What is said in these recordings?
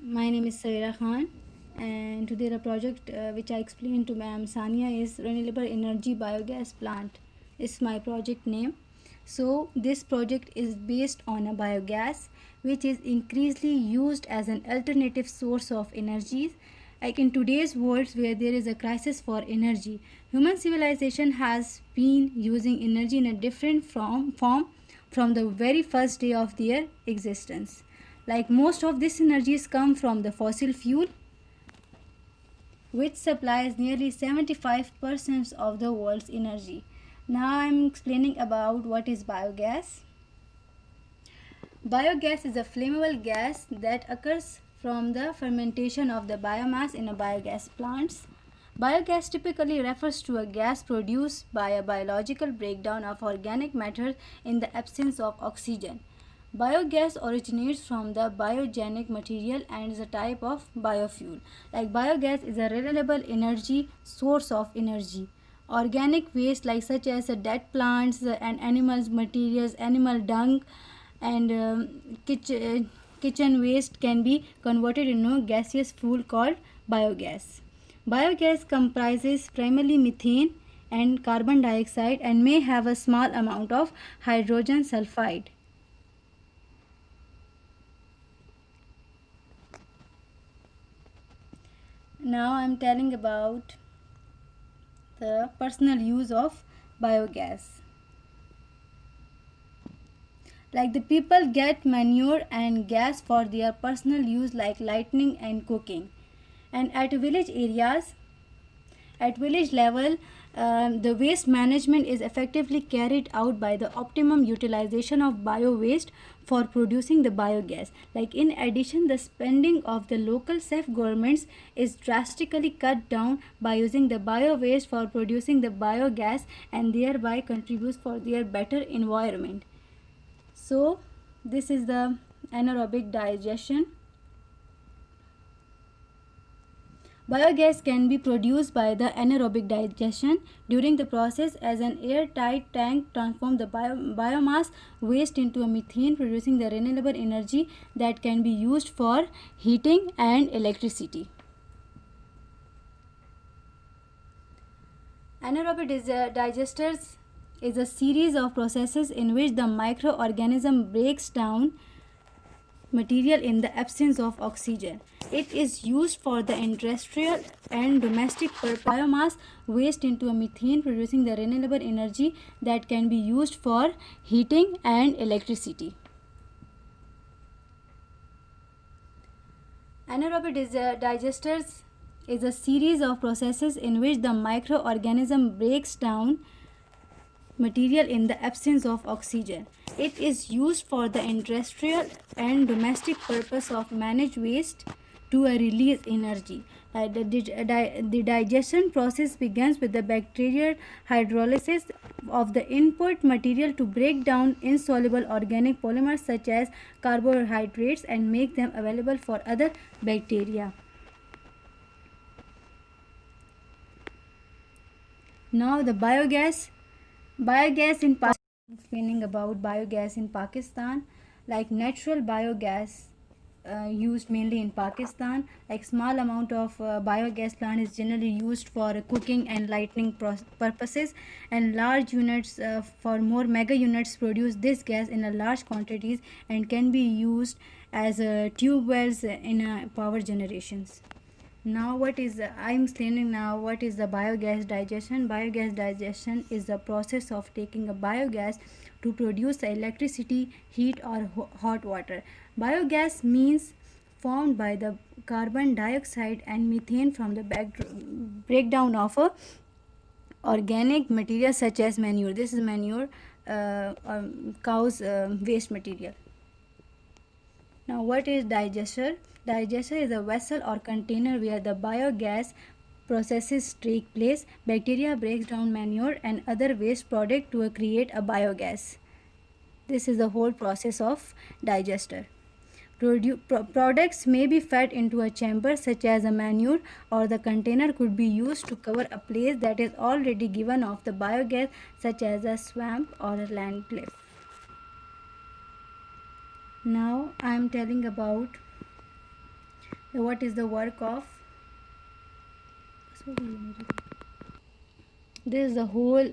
My name is Saira Khan, and today the project which I explained to Ma'am Sania is Renewable Energy Biogas Plant. Is my project name. So this project is based on a biogas which is increasingly used as an alternative source of energy. Like in today's world where there is a crisis for energy, human civilization has been using energy in a different form from the very first day of their existence. Like most of these energies come from the fossil fuel, which supplies nearly 75% of the world's energy. Now I'm explaining about what is biogas. Biogas is a flammable gas that occurs from the fermentation of the biomass in a biogas plants. Biogas typically refers to a gas produced by a biological breakdown of organic matter in the absence of oxygen. Biogas originates from the biogenic material and is a type of biofuel. Like biogas is a renewable energy source of energy. Organic waste like such as dead plants and animals materials, animal dung and kitchen waste can be converted into a gaseous fuel called biogas. Biogas comprises primarily methane and carbon dioxide and may have a small amount of hydrogen sulfide. Now I am telling about the personal use of biogas. Like the people get manure and gas for their personal use like lighting and cooking. And at village level, the waste management is effectively carried out by the optimum utilization of bio waste for producing the biogas. Like in addition, the spending of the local self governments is drastically cut down by using the bio waste for producing the biogas and thereby contributes for their better environment. So this is the anaerobic digestion. Biogas can be produced by the anaerobic digestion. During the process, as an airtight tank transforms the biomass waste into a methane, producing the renewable energy that can be used for heating and electricity. Anaerobic digesters is a series of processes in which the microorganism breaks down material in the absence of oxygen. It is used for the industrial and domestic biomass waste into a methane, producing the renewable energy that can be used for heating and electricity. Anaerobic digesters is a series of processes in which the microorganism breaks down material in the absence of oxygen. It is used for the industrial and domestic purpose of manage waste to release energy. The digestion process begins with the bacterial hydrolysis of the input material to break down insoluble organic polymers such as carbohydrates and make them available for other bacteria. Now the biogas in Pakistan. Explaining about biogas in Pakistan, like natural biogas used mainly in Pakistan. Like small amount of biogas plant is generally used for cooking and lighting purposes, and large units for more mega units produce this gas in a large quantities and can be used as tube wells in power generations. Now I'm explaining now what is the biogas digestion. Biogas digestion is the process of taking a biogas to produce electricity, heat or hot water. Biogas means formed by the carbon dioxide and methane from the breakdown of a organic material such as manure. This is manure, cow's waste material. Now, what is digester? Digester is a vessel or container where the biogas processes take place. Bacteria breaks down manure and other waste product to create a biogas. This is the whole process of digester. Products may be fed into a chamber such as a manure, or the container could be used to cover a place that is already given off the biogas such as a swamp or a land cliff. Now I am telling about what is the work of. This is the whole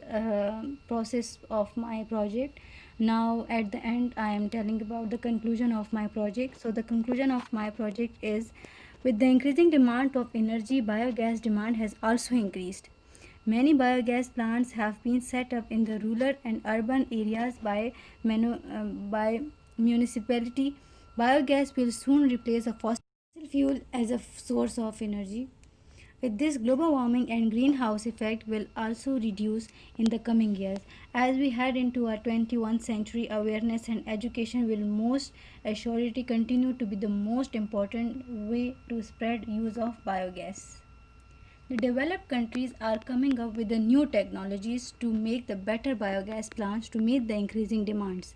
process of my project. Now at the end I am telling about the conclusion of my project. So the conclusion of my project is, with the increasing demand of energy, biogas demand has also increased. Many biogas plants have been set up in the rural and urban areas by municipality. Biogas will soon replace a fossil fuel as a source of energy. With this, global warming and greenhouse effect will also reduce in the coming years. As we head into our 21st century, awareness and education will most assuredly continue to be the most important way to spread use of biogas. The developed countries are coming up with the new technologies to make the better biogas plants to meet the increasing demands.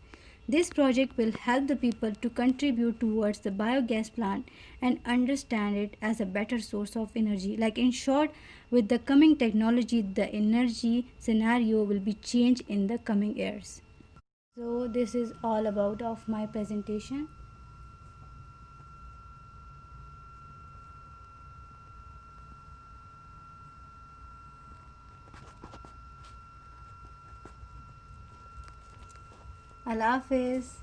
This project will help the people to contribute towards the biogas plant and understand it as a better source of energy. Like in short, with the coming technology, the energy scenario will be changed in the coming years. So this is all about of my presentation. Allah Hafiz.